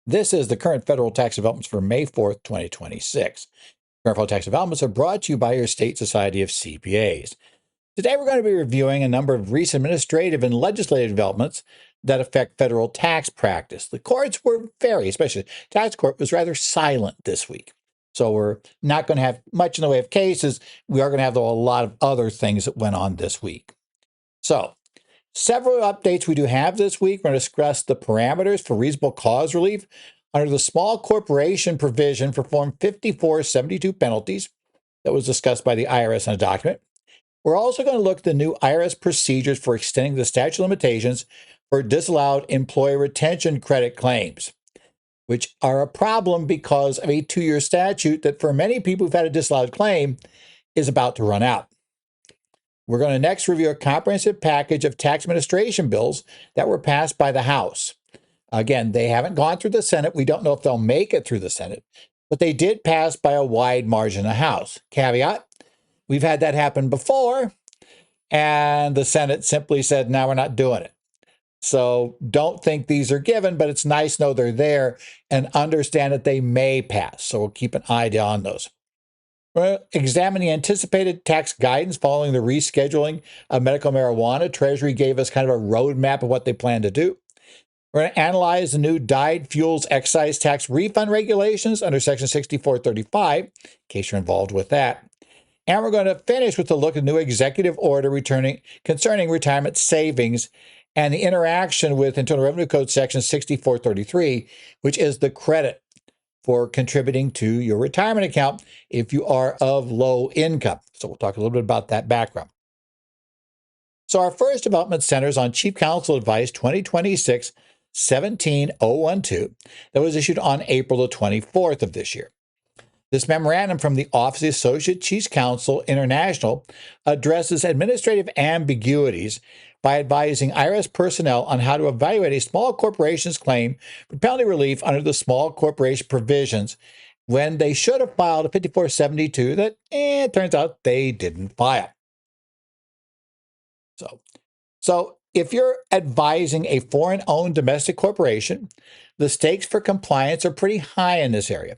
This is the current federal tax developments for May 4th, 2026. Current federal tax developments are brought to you by your state society of CPAs. Today, we're going to be reviewing a number of recent administrative and legislative developments that affect federal tax practice. The courts were especially the tax court was rather silent this week. So we're not going to have much in the way of cases. We are going to have a lot of other things that went on this week. So, several updates we do have this week. We're going to discuss the parameters for reasonable cause relief under the small corporation provision for Form 5472 penalties that was discussed by the IRS in a document. We're also going to look at the new IRS procedures for extending the statute of limitations for disallowed employee retention credit claims, which are a problem because of a 2-year statute that for many people who've had a disallowed claim is about to run out. We're going to next review a comprehensive package of tax administration bills that were passed by the House. Again, they haven't gone through the Senate. We don't know if they'll make it through the Senate, but they did pass by a wide margin in the House. Caveat, we've had that happen before, and the Senate simply said, no, we're not doing it. So don't think these are given, but it's nice to know they're there and understand that they may pass. So we'll keep an eye on those. We're examining anticipated tax guidance following the rescheduling of medical marijuana. Treasury gave us kind of a roadmap of what they plan to do. We're going to analyze the new dyed fuels excise tax refund regulations under Section 6435, in case you're involved with that. And we're going to finish with a look at the new executive order concerning retirement savings and the interaction with Internal Revenue Code Section 6433, which is the credit for contributing to your retirement account if you are of low income. So we'll talk a little bit about that background. So our first development centers on Chief Counsel Advice 2026-17012 that was issued on April the 24th of this year. This memorandum from the Office of the Associate Chief Counsel International addresses administrative ambiguities by advising IRS personnel on how to evaluate a small corporation's claim for penalty relief under the small corporation provisions when they should have filed a 5472 that it turns out they didn't file. So if you're advising a foreign-owned domestic corporation, the stakes for compliance are pretty high in this area.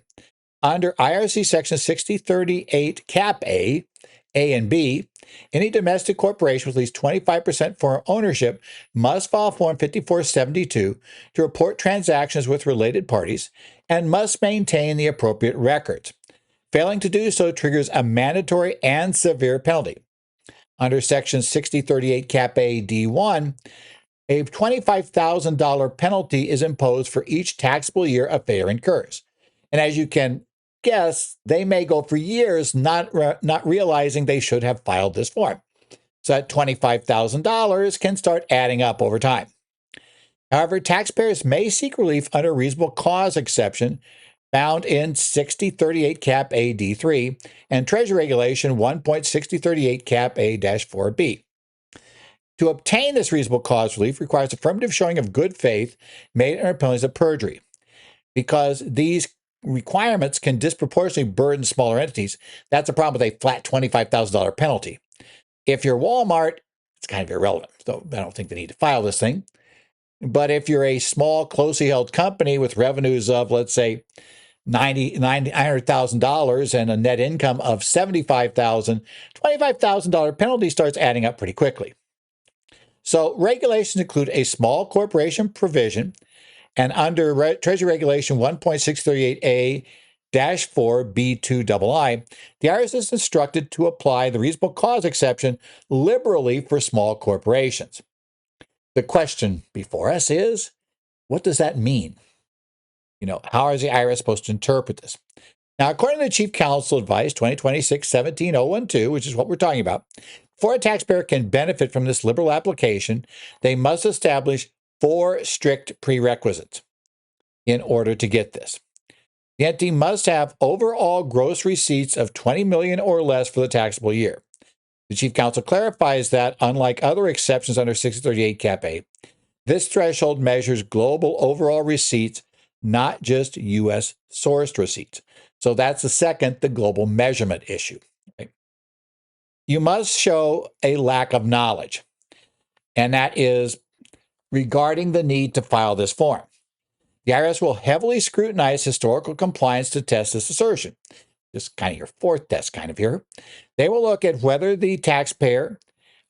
Under IRC Section 6038 Cap A and B, any domestic corporation with at least 25% foreign ownership must file Form 5472 to report transactions with related parties and must maintain the appropriate records. Failing to do so triggers a mandatory and severe penalty. Under Section 6038 Cap A D1, a $25,000 penalty is imposed for each taxable year a failure incurs. And as you can guess, they may go for years not realizing they should have filed this form. So that $25,000 can start adding up over time. However, taxpayers may seek relief under a reasonable cause exception found in 6038 Cap A D3 and Treasury Regulation 1.6038 Cap A-4B. To obtain this reasonable cause relief requires affirmative showing of good faith made under penalties of perjury. Because these requirements can disproportionately burden smaller entities, that's a problem with a flat $25,000 penalty. If you're Walmart, it's kind of irrelevant. So I don't think they need to file this thing. But if you're a small, closely held company with revenues of, let's say, $900,000 and a net income of $75,000, $25,000 penalty starts adding up pretty quickly. So regulations include a small corporation provision, and under Treasury Regulation 1.638A-4B2II, the IRS is instructed to apply the reasonable cause exception liberally for small corporations. The question before us is, what does that mean? How is the IRS supposed to interpret this? Now, according to the Chief Counsel Advice 2026-17012, which is what we're talking about, before a taxpayer can benefit from this liberal application, they must establish 4 strict prerequisites in order to get this. The entity must have overall gross receipts of $20 million or less for the taxable year. The Chief Counsel clarifies that, unlike other exceptions under 6038 Cap A, this threshold measures global overall receipts, not just U.S. sourced receipts. So that's the global measurement issue. Right? You must show a lack of knowledge, and that is regarding the need to file this form. The IRS will heavily scrutinize historical compliance to test this assertion. This is kind of your fourth test kind of here. They will look at whether the taxpayer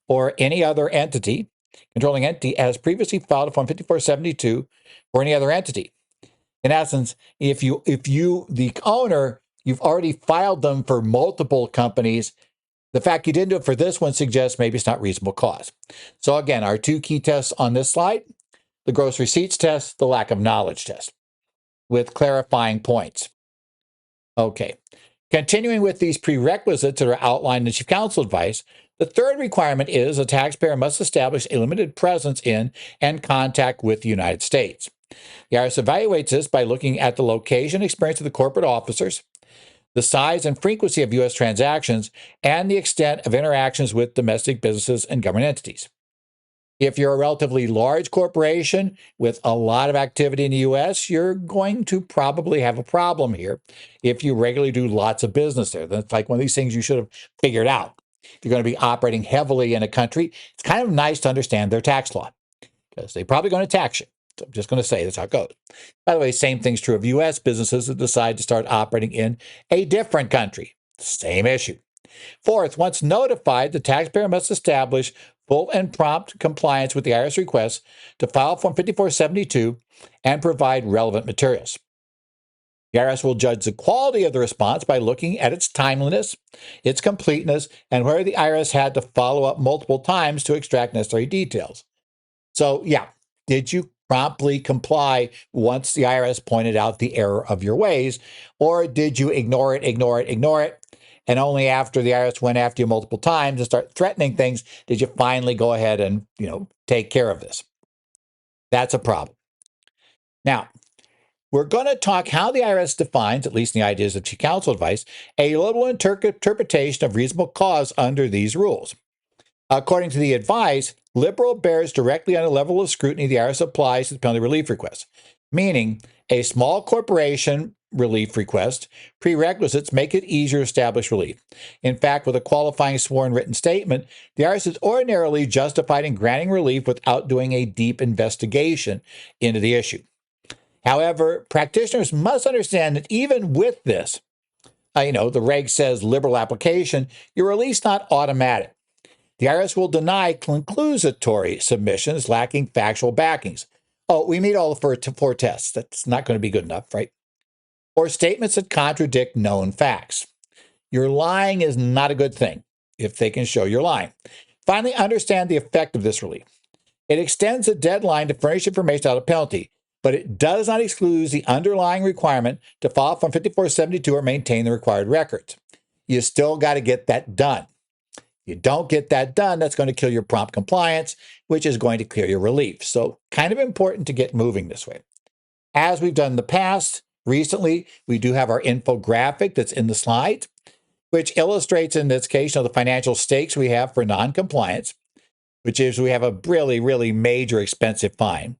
or any other entity, controlling entity, has previously filed a Form 5472 for any other entity. In essence, if you the owner, you've already filed them for multiple companies, the fact you didn't do it for this one suggests maybe it's not reasonable cause. So again, our two key tests on this slide, the gross receipts test, the lack of knowledge test, with clarifying points. Okay, continuing with these prerequisites that are outlined in the Chief Counsel advice, the third requirement is a taxpayer must establish a limited presence in and contact with the United States. The IRS evaluates this by looking at the location and experience of the corporate officers, the size and frequency of U.S. transactions, and the extent of interactions with domestic businesses and government entities. If you're a relatively large corporation with a lot of activity in the U.S., you're going to probably have a problem here if you regularly do lots of business there. That's like one of these things you should have figured out. If you're going to be operating heavily in a country, it's kind of nice to understand their tax law because they're probably going to tax you. So I'm just going to say that's how it goes. By the way, same thing's true of U.S. businesses that decide to start operating in a different country. Same issue. Fourth, once notified, the taxpayer must establish full and prompt compliance with the IRS request to file Form 5472 and provide relevant materials. The IRS will judge the quality of the response by looking at its timeliness, its completeness, and where the IRS had to follow up multiple times to extract necessary details. So, yeah, did you promptly comply once the IRS pointed out the error of your ways, or did you ignore it, and only after the IRS went after you multiple times and start threatening things did you finally go ahead and, take care of this? That's a problem. Now, we're going to talk how the IRS defines, at least in the ideas of Chief Counsel advice, a liberal interpretation of reasonable cause under these rules. According to the advice, liberal bears directly on the level of scrutiny the IRS applies to the penalty relief request, meaning a small corporation relief request prerequisites make it easier to establish relief. In fact, with a qualifying sworn written statement, the IRS is ordinarily justified in granting relief without doing a deep investigation into the issue. However, practitioners must understand that even with this, the reg says liberal application, your release not automatic. The IRS will deny conclusatory submissions lacking factual backings. Oh, we meet all the four tests. That's not going to be good enough, right? Or statements that contradict known facts. Your lying is not a good thing if they can show you're lying. Finally, understand the effect of this relief. It extends the deadline to furnish information out of penalty, but it does not exclude the underlying requirement to file Form 5472 or maintain the required records. You still got to get that done. You don't get that done, that's going to kill your prompt compliance, which is going to clear your relief. So kind of important to get moving this way. As we've done in the past, recently, we do have our infographic that's in the slide, which illustrates in this case the financial stakes we have for noncompliance, which is we have a really, really major expensive fine.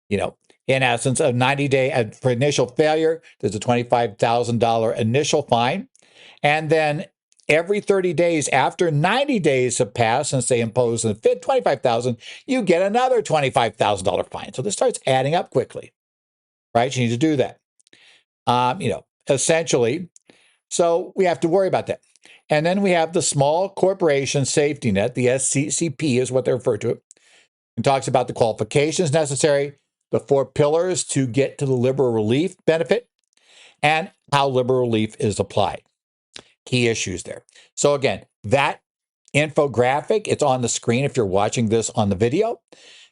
In essence, a 90-day for initial failure, there's a $25,000 initial fine. And then every 30 days after 90 days have passed since they impose the $25,000, you get another $25,000 fine. So this starts adding up quickly, right? You need to do that. Essentially. So we have to worry about that. And then we have the small corporation safety net, the SCCP is what they refer to it. It talks about the qualifications necessary, the 4 pillars to get to the liberal relief benefit, and how liberal relief is applied. Key issues there. So again, that infographic, it's on the screen if you're watching this on the video.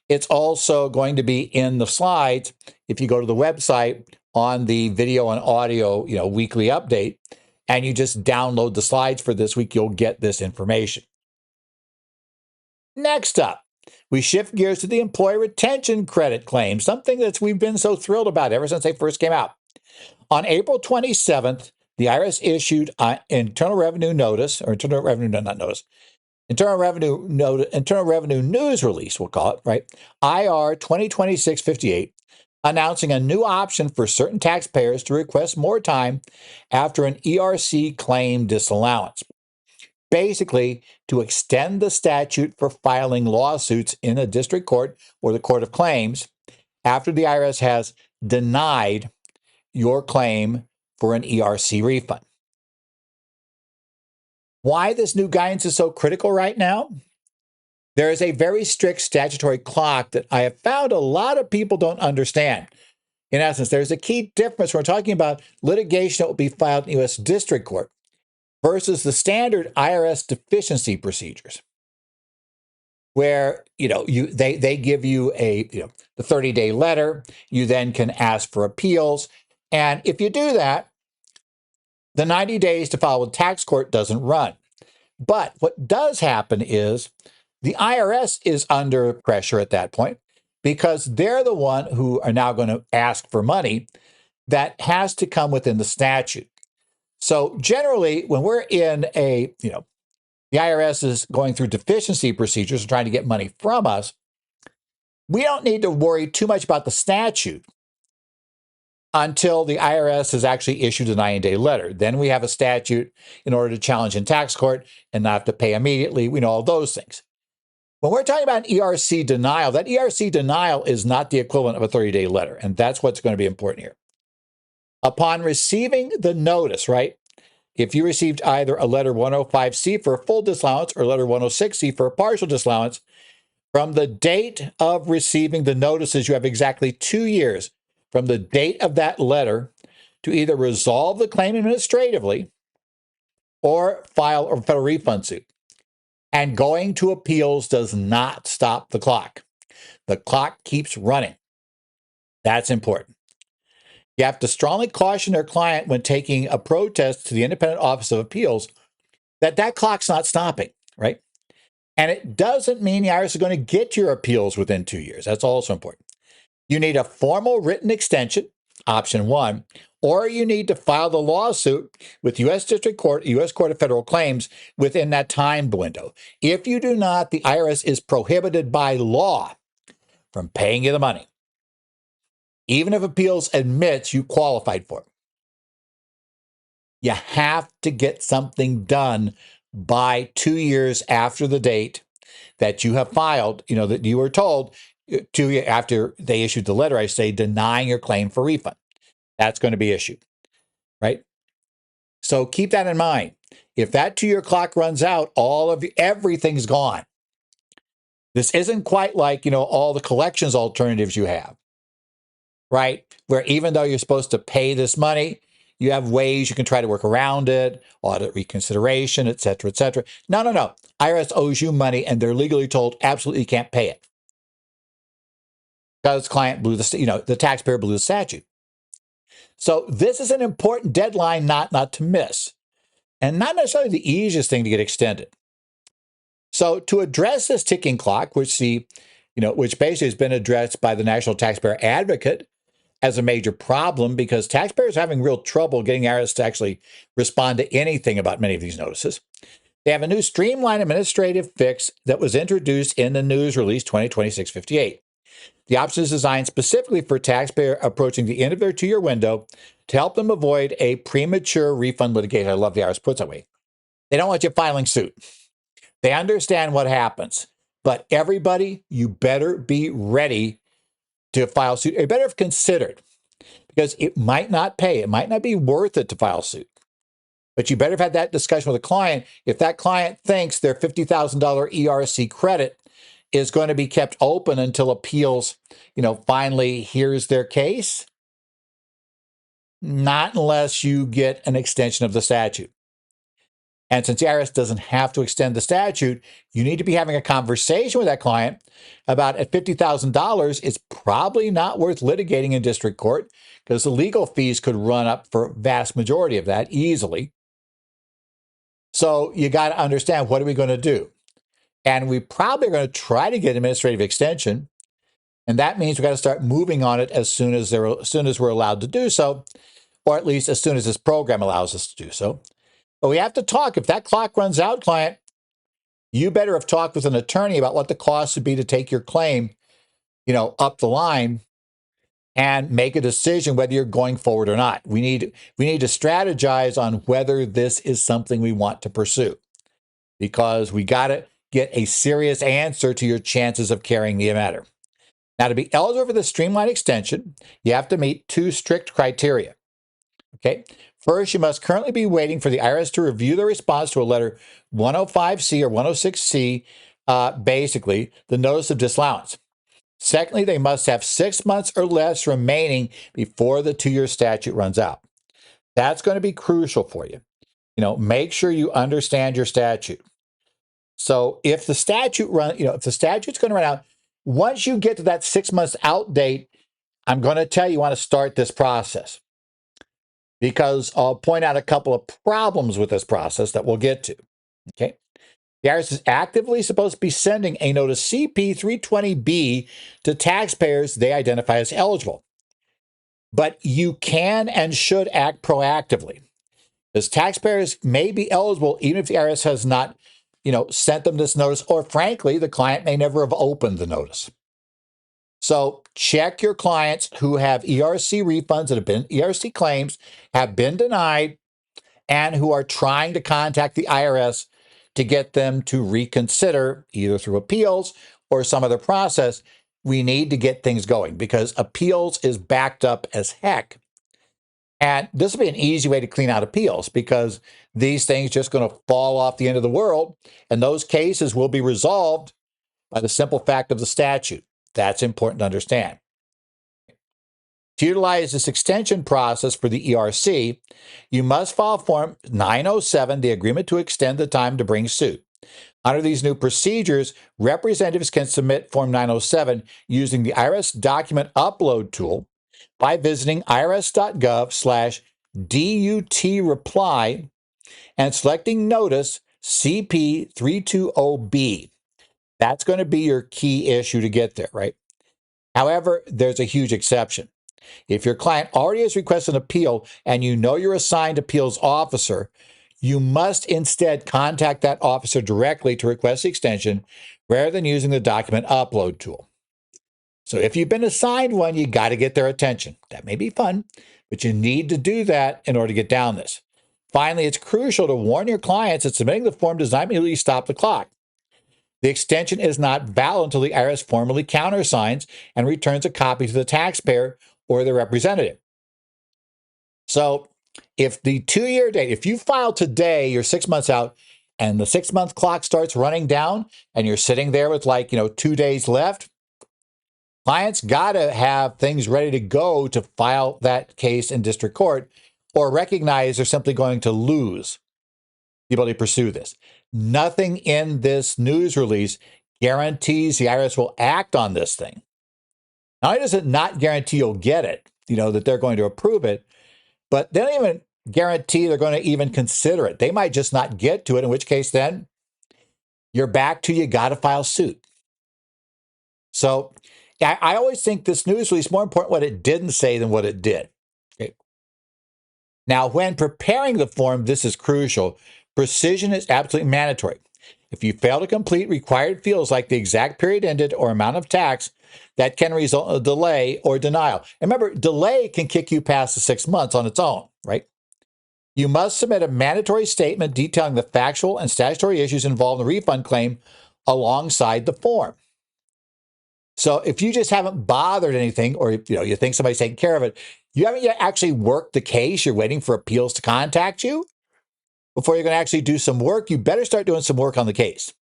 It's also going to be in the slides if you go to the website on the video and audio, weekly update, and you just download the slides for this week, you'll get this information. Next up, we shift gears to the employee retention credit claim, something that we've been so thrilled about ever since they first came out. On April 27th, the IRS issued an Internal Revenue Notice, or Internal Revenue News Release, we'll call it, right? IR 2026-58, announcing a new option for certain taxpayers to request more time after an ERC claim disallowance. Basically, to extend the statute for filing lawsuits in a district court or the court of claims after the IRS has denied your claim for an ERC refund. Why this new guidance is so critical right now? There is a very strict statutory clock that I have found a lot of people don't understand. In essence, there's a key difference when we're talking about litigation that will be filed in U.S. District Court versus the standard IRS deficiency procedures, where they give you the 30-day letter. You then can ask for appeals, and if you do that, the 90 days to file with tax court doesn't run. But what does happen is the IRS is under pressure at that point because they're the one who are now going to ask for money that has to come within the statute. So generally, when we're in the IRS is going through deficiency procedures and trying to get money from us, we don't need to worry too much about the statute until the IRS has actually issued a 90-day letter. Then we have a statute in order to challenge in tax court and not have to pay immediately. We know all those things. When we're talking about an ERC denial, that ERC denial is not the equivalent of a 30-day letter, and that's what's going to be important here. Upon receiving the notice, right, if you received either a letter 105C for a full disallowance or letter 106C for a partial disallowance, from the date of receiving the notices, you have exactly 2 years from the date of that letter to either resolve the claim administratively or file a federal refund suit. And going to appeals does not stop the clock. The clock keeps running. That's important. You have to strongly caution their client when taking a protest to the Independent Office of Appeals that that clock's not stopping, right? And it doesn't mean the IRS is going to get your appeals within 2 years. That's also important. You need a formal written extension, option 1, or you need to file the lawsuit with U.S. District Court, U.S. Court of Federal Claims within that time window. If you do not, the IRS is prohibited by law from paying you the money, even if appeals admits you qualified for it. You have to get something done by 2 years after the date that you have filed, that you were told 2 years after they issued the letter, I say, denying your claim for refund. That's going to be issued, right? So keep that in mind. If that 2-year clock runs out, everything's gone. This isn't quite like, all the collections alternatives you have, right? Where even though you're supposed to pay this money, you have ways you can try to work around it, audit reconsideration, et cetera, et cetera. No. IRS owes you money and they're legally told absolutely you can't pay it. Because the taxpayer blew the statute. So this is an important deadline not to miss, and not necessarily the easiest thing to get extended. So to address this ticking clock, which basically has been addressed by the National Taxpayer Advocate as a major problem because taxpayers are having real trouble getting the IRS to actually respond to anything about many of these notices. They have a new streamlined administrative fix that was introduced in the news release 2026-58. The option is designed specifically for taxpayer approaching the end of their 2-year window to help them avoid a premature refund litigation. I love the IRS puts that way. They don't want you filing suit. They understand what happens. But everybody, you better be ready to file suit. You better have considered, because it might not pay. It might not be worth it to file suit. But you better have had that discussion with a client. If that client thinks their $50,000 ERC credit is going to be kept open until appeals, finally hears their case, not unless you get an extension of the statute. And since the IRS doesn't have to extend the statute, you need to be having a conversation with that client about at $50,000, it's probably not worth litigating in district court because the legal fees could run up for a vast majority of that easily. So you got to understand, what are we going to do? And we probably are going to try to get administrative extension. And that means we got to start moving on it as soon as we're allowed to do so, or at least as soon as this program allows us to do so. But we have to talk. If that clock runs out, client, you better have talked with an attorney about what the cost would be to take your claim, up the line and make a decision whether you're going forward or not. We need to strategize on whether this is something we want to pursue, because we got to get a serious answer to your chances of carrying the matter. Now, to be eligible for the streamlined extension, you have to meet two strict criteria. Okay. First, you must currently be waiting for the IRS to review the response to a letter 105C or 106C, basically the notice of disallowance. Secondly, they must have 6 months or less remaining before the 2-year statute runs out. That's going to be crucial for you. Make sure you understand your statute. So if the statute if the statute's going to run out, once you get to that 6 months out date, I'm going to tell you want to start this process, because I'll point out a couple of problems with this process that we'll get to. Okay. The IRS is actively supposed to be sending a notice CP 320B to taxpayers they identify as eligible. But you can and should act proactively, because taxpayers may be eligible even if the IRS has not, sent them this notice, or frankly, the client may never have opened the notice. So check your clients who have ERC refunds that have been ERC claims, have been denied, and who are trying to contact the IRS to get them to reconsider, either through appeals or some other process. We need to get things going because appeals is backed up as heck. And this will be an easy way to clean out appeals, because these things just going to fall off the end of the world, and those cases will be resolved by the simple fact of the statute. That's important to understand. To utilize this extension process for the ERC, you must file Form 907, the agreement to extend the time to bring suit. Under these new procedures, representatives can submit Form 907 using the IRS document upload tool by visiting irs.gov/DUT reply and selecting notice CP320B. That's going to be your key issue to get there, right? However, there's a huge exception. If your client already has requested an appeal and you know your assigned appeals officer, you must instead contact that officer directly to request the extension rather than using the document upload tool. So if you've been assigned one, you got to get their attention. That may be fun, but you need to do that in order to get down this. Finally, it's crucial to warn your clients that submitting the form does not immediately stop the clock. The extension is not valid until the IRS formally countersigns and returns a copy to the taxpayer or their representative. So if the 2-year date, if you file today, you're 6 months out, and the 6-month clock starts running down and you're sitting there with 2 days left, clients got to have things ready to go to file that case in district court, or recognize they're simply going to lose the ability to pursue this. Nothing in this news release guarantees the IRS will act on this thing. Not only does it not guarantee you'll get it, that they're going to approve it, but they don't even guarantee they're going to even consider it. They might just not get to it, in which case then you're back to you got to file suit. So I always think this news release is more important what it didn't say than what it did. Okay. Now, when preparing the form, this is crucial. Precision is absolutely mandatory. If you fail to complete required fields like the exact period ended or amount of tax, that can result in a delay or denial. And remember, delay can kick you past the 6 months on its own, right? You must submit a mandatory statement detailing the factual and statutory issues involved in the refund claim alongside the form. So if you just haven't bothered anything, or you think somebody's taking care of it, you haven't yet actually worked the case, you're waiting for appeals to contact you before you're going to actually do some work, you better start doing some work on the case.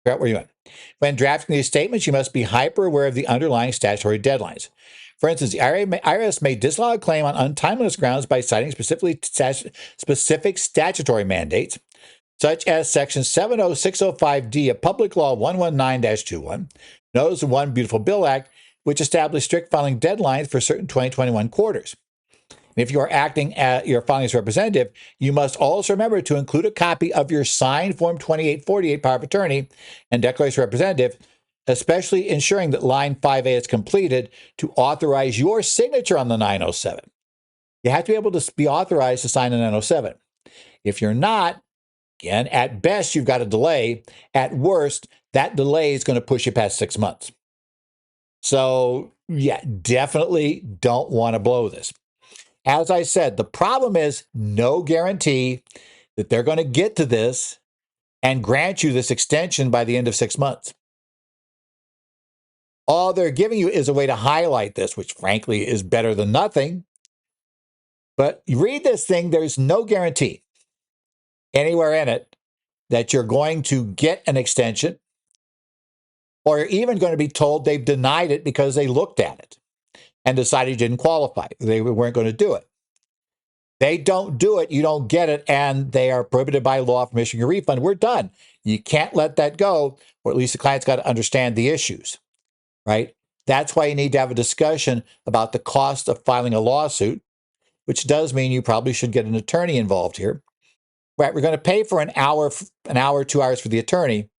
Figure out where you're at. When drafting these statements, you must be hyper aware of the underlying statutory deadlines. For instance, the IRS may disallow a claim on untimeliness grounds by citing specific statutory mandates, such as Section 70605D of Public Law 119-21, known as the One Beautiful Bill Act, which established strict filing deadlines for certain 2021 quarters. And if you are acting as your filing as representative, you must also remember to include a copy of your signed Form 2848 power of attorney and declaration of representative, especially ensuring that line 5A is completed to authorize your signature on the 907. You have to be able to be authorized to sign a 907. If you're not, again, at best, you've got a delay. At worst, that delay is going to push you past 6 months. So, yeah, definitely don't want to blow this. As I said, the problem is no guarantee that they're going to get to this and grant you this extension by the end of 6 months. All they're giving you is a way to highlight this, which frankly is better than nothing. But you read this thing, there's no guarantee anywhere in it that you're going to get an extension, or you're even going to be told they've denied it because they looked at it and decided you didn't qualify. They weren't going to do it. They don't do it, you don't get it, and they are prohibited by law from issuing a refund. We're done. You can't let that go, or at least the client's got to understand the issues, right? That's why you need to have a discussion about the cost of filing a lawsuit, which does mean you probably should get an attorney involved here. Right, we're going to pay for an hour, 2 hours for the attorney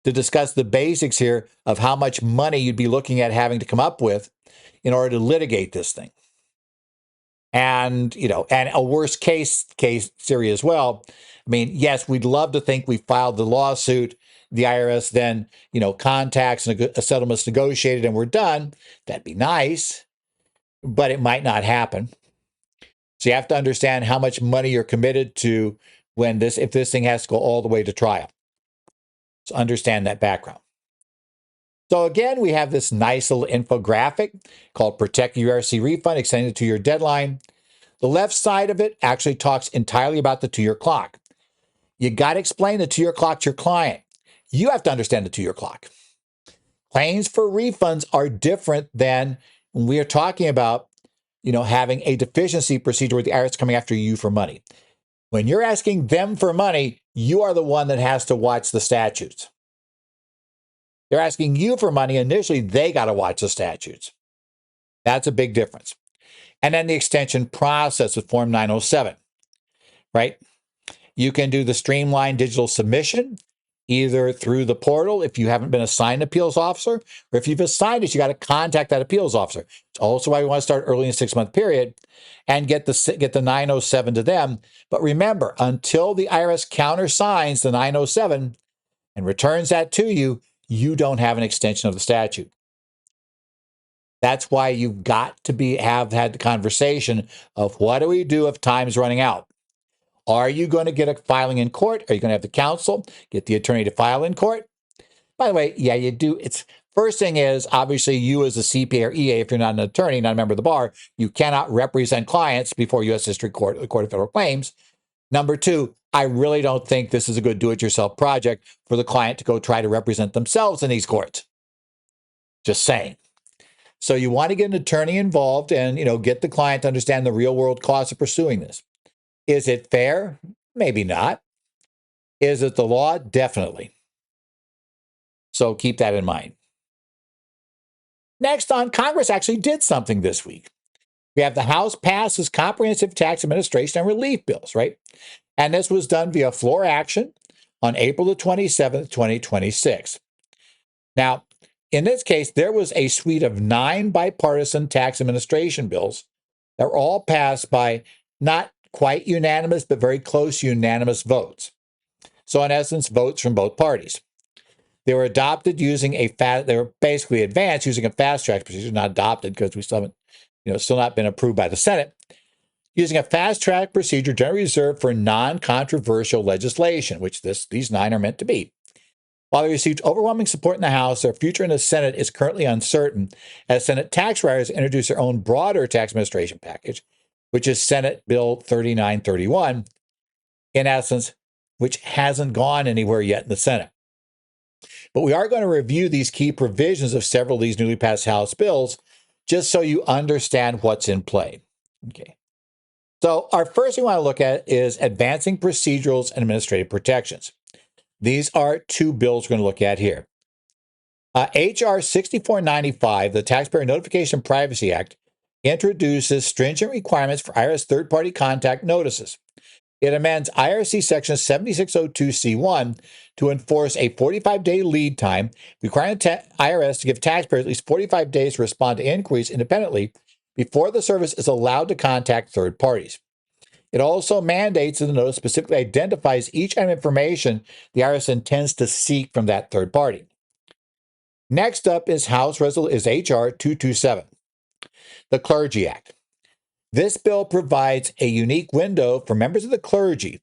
to discuss the basics here of how much money you'd be looking at having to come up with in order to litigate this thing. And, and a worst case theory as well. I mean, yes, we'd love to think we filed the lawsuit, the IRS then, contacts and a settlement's negotiated and we're done. That'd be nice, but it might not happen. So you have to understand how much money you're committed to if this thing has to go all the way to trial. So understand that background. So again, we have this nice little infographic called Protect Your RC Refund, extended to your deadline. The left side of it actually talks entirely about the 2-year clock. You got to explain the 2-year clock to your client. You have to understand the 2-year clock. Claims for refunds are different than when we are talking about, having a deficiency procedure where the IRS is coming after you for money. When you're asking them for money, you are the one that has to watch the statutes. They're asking you for money. Initially, they got to watch the statutes. That's a big difference. And then the extension process with Form 907, right? You can do the streamlined digital submission either through the portal if you haven't been assigned an appeals officer, or if you've assigned it, you got to contact that appeals officer. It's also why we want to start early in a 6-month period and get the 907 to them. But remember, until the IRS countersigns the 907 and returns that to you, you don't have an extension of the statute. That's why you've got to have had the conversation of what do we do if time's running out? Are you going to get a filing in court? Are you going to have the counsel get the attorney to file in court? By the way, yeah, you do. First thing is, obviously, you as a CPA or EA, if you're not an attorney, not a member of the bar, you cannot represent clients before U.S. District Court, the Court of Federal Claims. Number 2, I really don't think this is a good do-it-yourself project for the client to go try to represent themselves in these courts. Just saying. So you want to get an attorney involved and, get the client to understand the real-world costs of pursuing this. Is it fair? Maybe not. Is it the law? Definitely. So keep that in mind. Next on, Congress actually did something this week. We have the House passes comprehensive tax administration and relief bills, right? And this was done via floor action on April the 27th, 2026. Now, in this case, there was a suite of 9 bipartisan tax administration bills that were all passed by not quite unanimous, but very close unanimous votes. So in essence, votes from both parties. They were adopted using they were basically advanced using a fast track procedure, not adopted because we still haven't, still not been approved by the Senate, using a fast track procedure generally reserved for non-controversial legislation, which these 9 are meant to be. While they received overwhelming support in the House, their future in the Senate is currently uncertain, as Senate tax writers introduce their own broader tax administration package, which is Senate Bill 3931, in essence, which hasn't gone anywhere yet in the Senate. But we are going to review these key provisions of several of these newly passed House bills, just so you understand what's in play. Okay. So our first thing we want to look at is advancing procedurals and administrative protections. These are 2 bills we're going to look at here. H.R. 6495, the Taxpayer Notification and Privacy Act, introduces stringent requirements for IRS third-party contact notices. It amends IRC Section 7602C1 to enforce a 45-day lead time, requiring the IRS to give taxpayers at least 45 days to respond to inquiries independently before the service is allowed to contact third parties. It also mandates that the notice specifically identifies each item of information the IRS intends to seek from that third party. Next up is H.R. 227, the Clergy Act. This bill provides a unique window for members of the clergy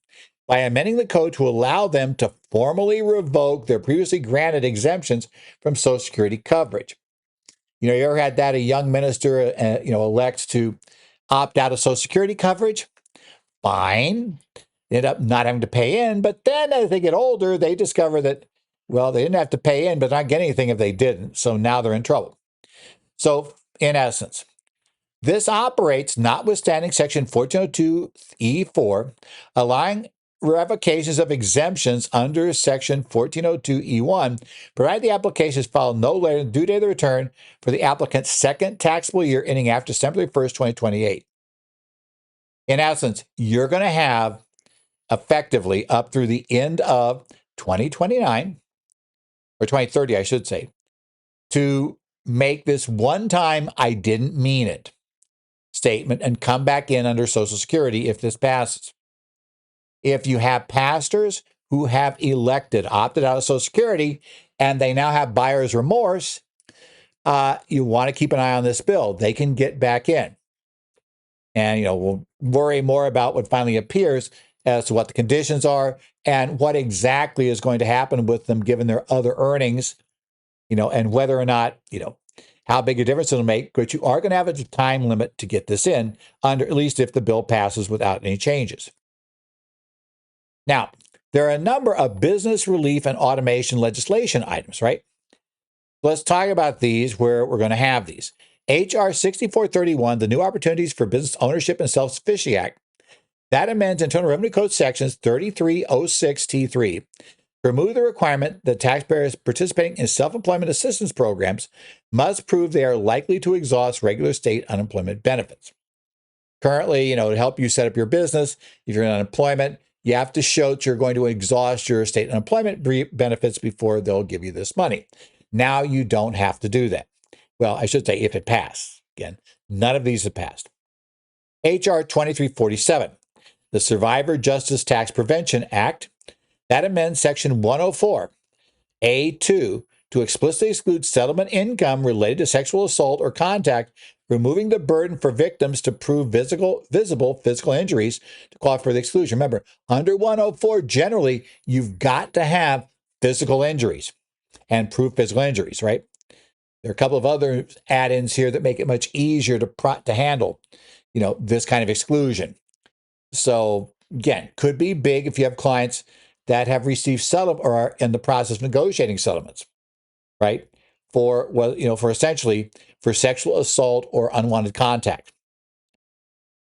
by amending the code to allow them to formally revoke their previously granted exemptions from Social Security coverage. You ever had that a young minister, elects to opt out of Social Security coverage? Fine. They end up not having to pay in, but then as they get older, they discover that, well, they didn't have to pay in, but not get anything if they didn't. So now they're in trouble. So in essence, this operates notwithstanding Section 1402E4, allowing revocations of exemptions under Section 1402E1, provided the application is filed no later than the due date of the return for the applicant's second taxable year ending after December 1st, 2028. In essence, you're going to have effectively up through the end of 2029, or 2030, I should say, to make this one-time "I didn't mean it" statement and come back in under Social Security if this passes. If you have pastors who have opted out of Social Security, and they now have buyer's remorse, you want to keep an eye on this bill. They can get back in. And, we'll worry more about what finally appears as to what the conditions are and what exactly is going to happen with them given their other earnings, and whether or not, how big a difference it'll make. But you are going to have a time limit to get this in under, at least if the bill passes without any changes. Now, there are a number of business relief and automation legislation items, right? Let's talk about these where we're going to have these. H.R. 6431, the New Opportunities for Business Ownership and Self-Sufficiency Act, that amends Internal Revenue Code sections 3306T3 to remove the requirement that taxpayers participating in self-employment assistance programs must prove they are likely to exhaust regular state unemployment benefits. Currently, to help you set up your business, if you're in unemployment, you have to show that you're going to exhaust your state unemployment benefits before they'll give you this money. Now you don't have to do that. Well, I should say if it passed. Again, none of these have passed. H.R. 2347, the Survivor Justice Tax Prevention Act, that amends Section 104A2 to explicitly exclude settlement income related to sexual assault or contact, removing the burden for victims to prove visible physical injuries to qualify for the exclusion. Remember, under 104, generally, you've got to have physical injuries and prove physical injuries, right? There are a couple of other add-ins here that make it much easier to handle, this kind of exclusion. So again, could be big if you have clients that have received settlement or are in the process of negotiating settlements, right? For essentially for sexual assault or unwanted contact.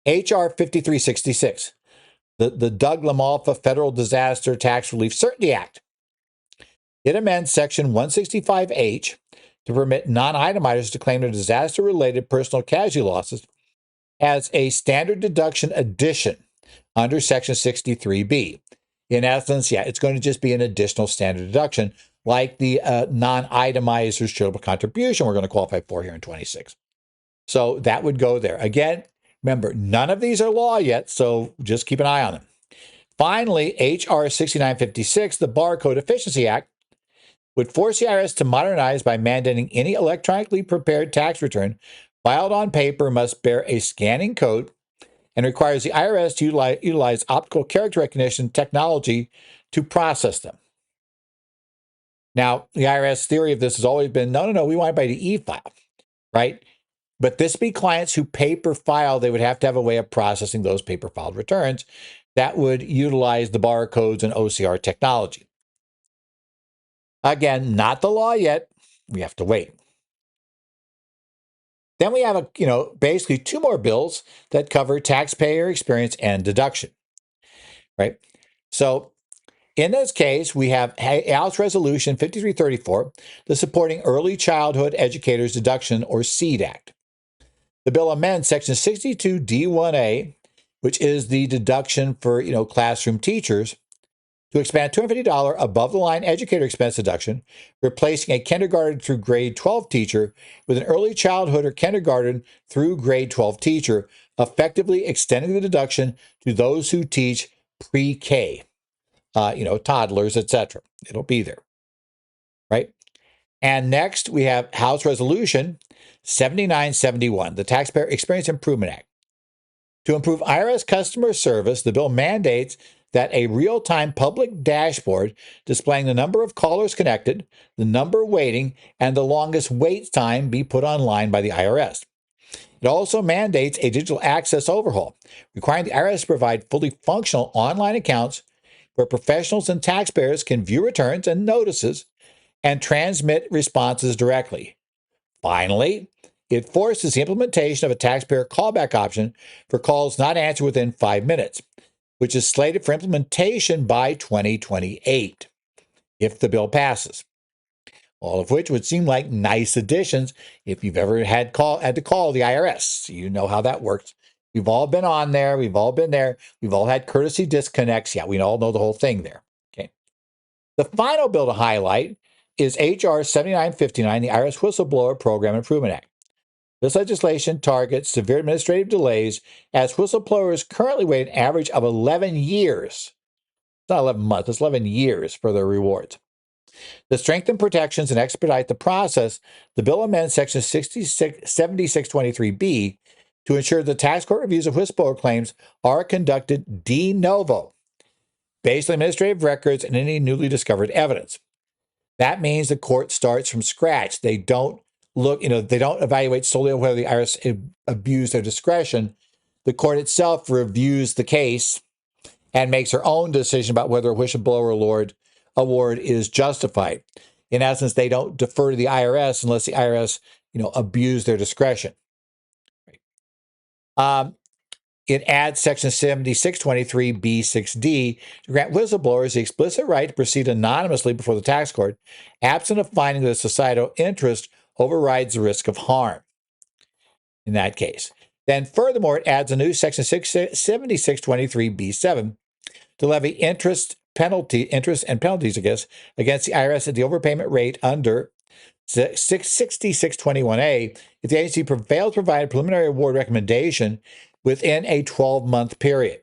H.R. 5366, the Doug LaMalfa Federal Disaster Tax Relief Certainty Act. It amends Section 165H to permit non-itemizers to claim their disaster-related personal casualty losses as a standard deduction addition under Section 63B. In essence, it's going to just be an additional standard deduction like the non-itemizer's charitable contribution we're going to qualify for here in 26. So that would go there. Again, remember, none of these are law yet, so just keep an eye on them. Finally, H.R. 6956, the Bar Code Efficiency Act, would force the IRS to modernize by mandating any electronically prepared tax return filed on paper must bear a scanning code and requires the IRS to utilize optical character recognition technology to process them. Now, the IRS theory of this has always been, no, we want everybody to e-file, right? But this be clients who paper file, they would have to have a way of processing those paper filed returns that would utilize the barcodes and OCR technology. Again, not the law yet. We have to wait. Then we have basically two more bills that cover taxpayer experience and deduction, right? So in this case, we have House Resolution 5334, the Supporting Early Childhood Educators Deduction, or SEED Act. The bill amends Section 62D1A, which is the deduction for classroom teachers, to expand $250 above-the-line educator expense deduction, replacing a kindergarten through grade 12 teacher with an early childhood or kindergarten through grade 12 teacher, effectively extending the deduction to those who teach pre-K, toddlers, etc. It'll be there, right? And next, we have House Resolution 7971, the Taxpayer Experience Improvement Act. To improve IRS customer service, the bill mandates that a real-time public dashboard displaying the number of callers connected, the number waiting, and the longest wait time be put online by the IRS. It also mandates a digital access overhaul, requiring the IRS to provide fully functional online accounts where professionals and taxpayers can view returns and notices and transmit responses directly. Finally, it forces the implementation of a taxpayer callback option for calls not answered within 5 minutes, which is slated for implementation by 2028, if the bill passes. All of which would seem like nice additions if you've ever had to call the IRS. You know how that works. We've all been on there. We've all been there. We've all had courtesy disconnects. Yeah, we all know the whole thing there. Okay. The final bill to highlight is H.R. 7959, the IRS Whistleblower Program Improvement Act. This legislation targets severe administrative delays as whistleblowers currently wait an average of 11 years. It's not 11 months, it's 11 years for their rewards. To strengthen protections and expedite the process, the bill amends Section 7623B to ensure the tax court reviews of whistleblower claims are conducted de novo, based on administrative records and any newly discovered evidence. That means the court starts from scratch. They don't they don't evaluate solely on whether the IRS abused their discretion. The court itself reviews the case and makes their own decision about whether a whistleblower award is justified. In essence, they don't defer to the IRS unless the IRS, abuse their discretion. It adds Section 7623B6D to grant whistleblowers the explicit right to proceed anonymously before the tax court, absent of finding that the societal interest overrides the risk of harm. In that case. Then furthermore, it adds a new Section 7623B7 to levy interest and penalties, against the IRS at the overpayment rate under 6621A if the agency fails to provide a preliminary award recommendation within a 12-month period.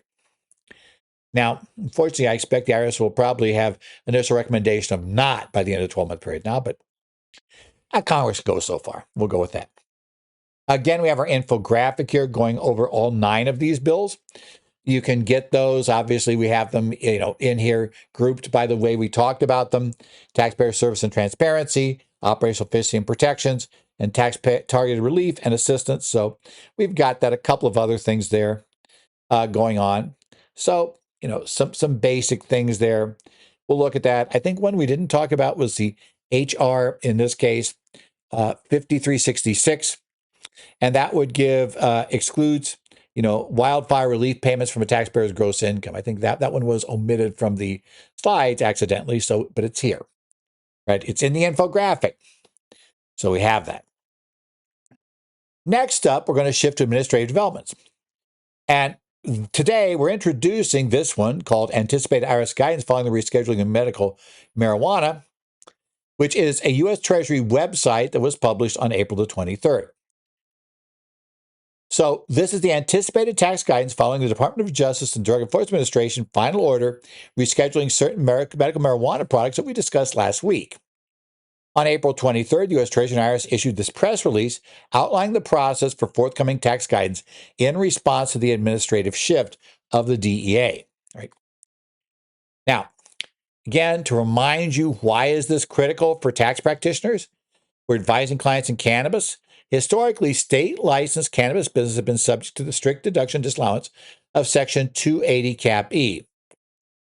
Now, unfortunately, I expect the IRS will probably have initial recommendation of not by the end of the 12-month period now, but Congress goes so far. We'll go with that. Again, we have our infographic here going over all 9 of these bills. You can get those. Obviously, we have them, in here grouped by the way we talked about them: taxpayer service and transparency, operational efficiency and protections, and tax targeted relief and assistance. So we've got that. A couple of other things there going on. So, some basic things there. We'll look at that. I think one we didn't talk about was the HR, in this case, 5366. And that would excludes wildfire relief payments from a taxpayer's gross income. I think that one was omitted from the slides accidentally, but it's here, right? It's in the infographic. So we have that. Next up, we're going to shift to administrative developments. And today, we're introducing this one called Anticipated IRS Guidance Following the Rescheduling of Medical Marijuana, which is a U.S. Treasury website that was published on April the 23rd. So this is the anticipated tax guidance following the Department of Justice and Drug Enforcement Administration final order rescheduling certain medical marijuana products that we discussed last week. On April 23rd, U.S. Treasury and IRS issued this press release outlining the process for forthcoming tax guidance in response to the administrative shift of the DEA. Right. Now, again, to remind you, why is this critical for tax practitioners? We're advising clients in cannabis. Historically, state-licensed cannabis businesses have been subject to the strict deduction disallowance of Section 280 Cap E,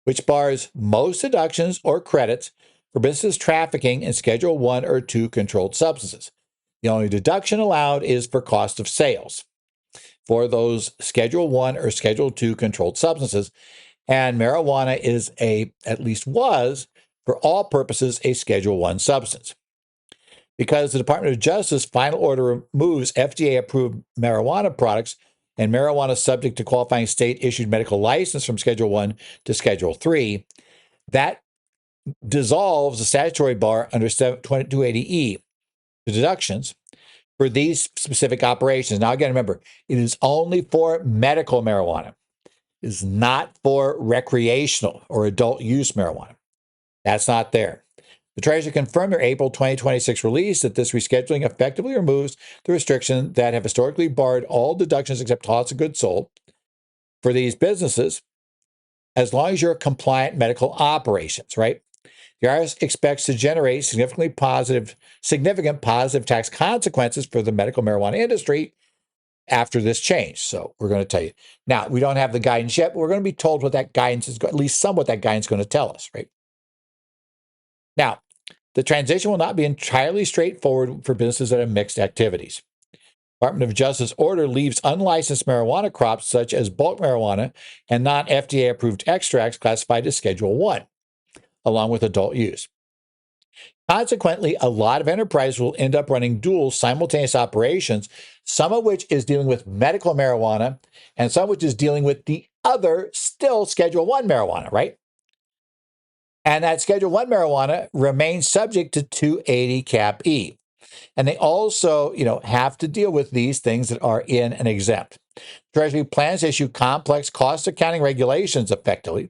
which bars most deductions or credits for businesses trafficking in Schedule 1 or 2 controlled substances. The only deduction allowed is for cost of sales for those Schedule 1 or Schedule 2 controlled substances, and marijuana was, for all purposes, a Schedule 1 substance. Because the Department of Justice final order removes FDA-approved marijuana products and marijuana subject to qualifying state-issued medical license from Schedule 1 to Schedule 3, that dissolves the statutory bar under 280E, the deductions, for these specific operations. Now, again, remember, it is only for medical marijuana. It is not for recreational or adult use marijuana. That's not there. The Treasury confirmed their April 2026 release that this rescheduling effectively removes the restriction that have historically barred all deductions except cost of goods sold for these businesses as long as you're compliant medical operations, right? The IRS expects to generate significant positive tax consequences for the medical marijuana industry after this change. So we're going to tell you. Now, we don't have the guidance yet, but we're going to be told what that guidance is, at least somewhat that guidance is going to tell us, right? Now, the transition will not be entirely straightforward for businesses that have mixed activities. Department of Justice order leaves unlicensed marijuana crops such as bulk marijuana and non-FDA approved extracts classified as Schedule 1, along with adult use. Consequently, a lot of enterprises will end up running dual simultaneous operations, some of which is dealing with medical marijuana and some of which is dealing with the other, still Schedule 1 marijuana, right? And that Schedule 1 marijuana remains subject to 280 Cap E. And they also, have to deal with these things that are in and exempt. Treasury plans to issue complex cost accounting regulations effectively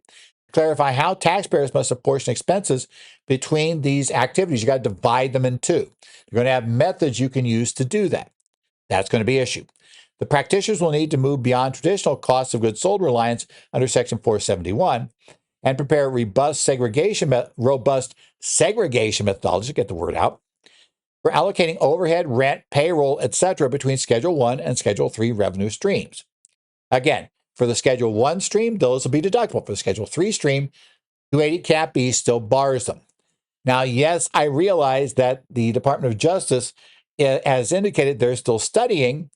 to clarify how taxpayers must apportion expenses between these activities. You got to divide them in two. You're going to have methods you can use to do that. That's going to be issued. The practitioners will need to move beyond traditional cost of goods sold reliance under Section 471 and prepare robust segregation methodology, get the word out, for allocating overhead, rent, payroll, etc. between Schedule 1 and Schedule 3 revenue streams. Again, for the Schedule 1 stream, those will be deductible. For the Schedule 3 stream, 280 Cap B still bars them. Now, yes, I realize that the Department of Justice has indicated they're still studying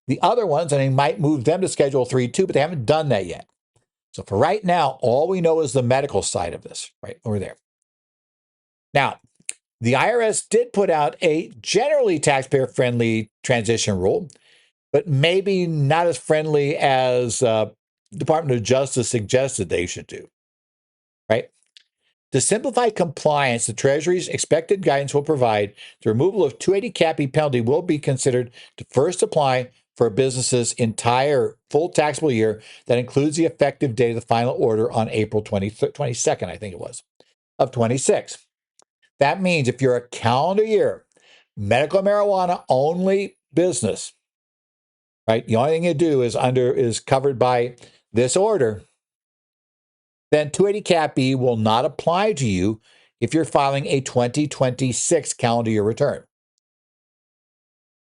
the other ones, and they might move them to Schedule 3 too, but they haven't done that yet. So for right now, all we know is the medical side of this, right over there. Now, the IRS did put out a generally taxpayer-friendly transition rule, but maybe not as friendly as Department of Justice suggested they should do, right? To simplify compliance, the Treasury's expected guidance will provide the removal of 280 Cap E penalty will be considered to first apply for a business's entire full taxable year that includes the effective date of the final order on April 22nd, I think it was, of 26. That means if you're a calendar year medical marijuana only business, right? The only thing you do is covered by this order, then 280 Cap E will not apply to you if you're filing a 2026 calendar year return.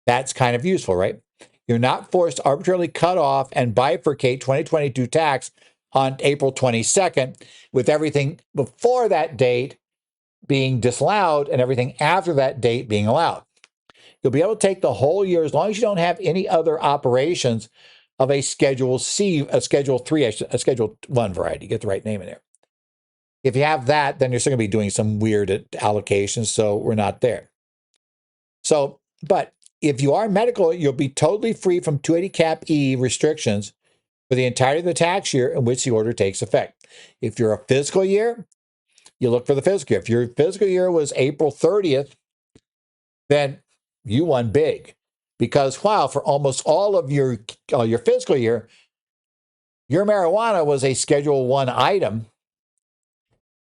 That's kind of useful, right? You're not forced to arbitrarily cut off and bifurcate 2022 tax on April 22nd, with everything before that date being disallowed and everything after that date being allowed. You'll be able to take the whole year as long as you don't have any other operations of a Schedule C, a Schedule 3, a Schedule 1 variety. Get the right name in there. If you have that, then you're still going to be doing some weird allocations, so we're not there. So, but if you are medical, you'll be totally free from 280 Cap E restrictions for the entirety of the tax year in which the order takes effect. If you're a fiscal year, you look for the fiscal year. If your fiscal year was April 30th, then you won big. Because while for almost all of your fiscal year, your marijuana was a Schedule 1 item,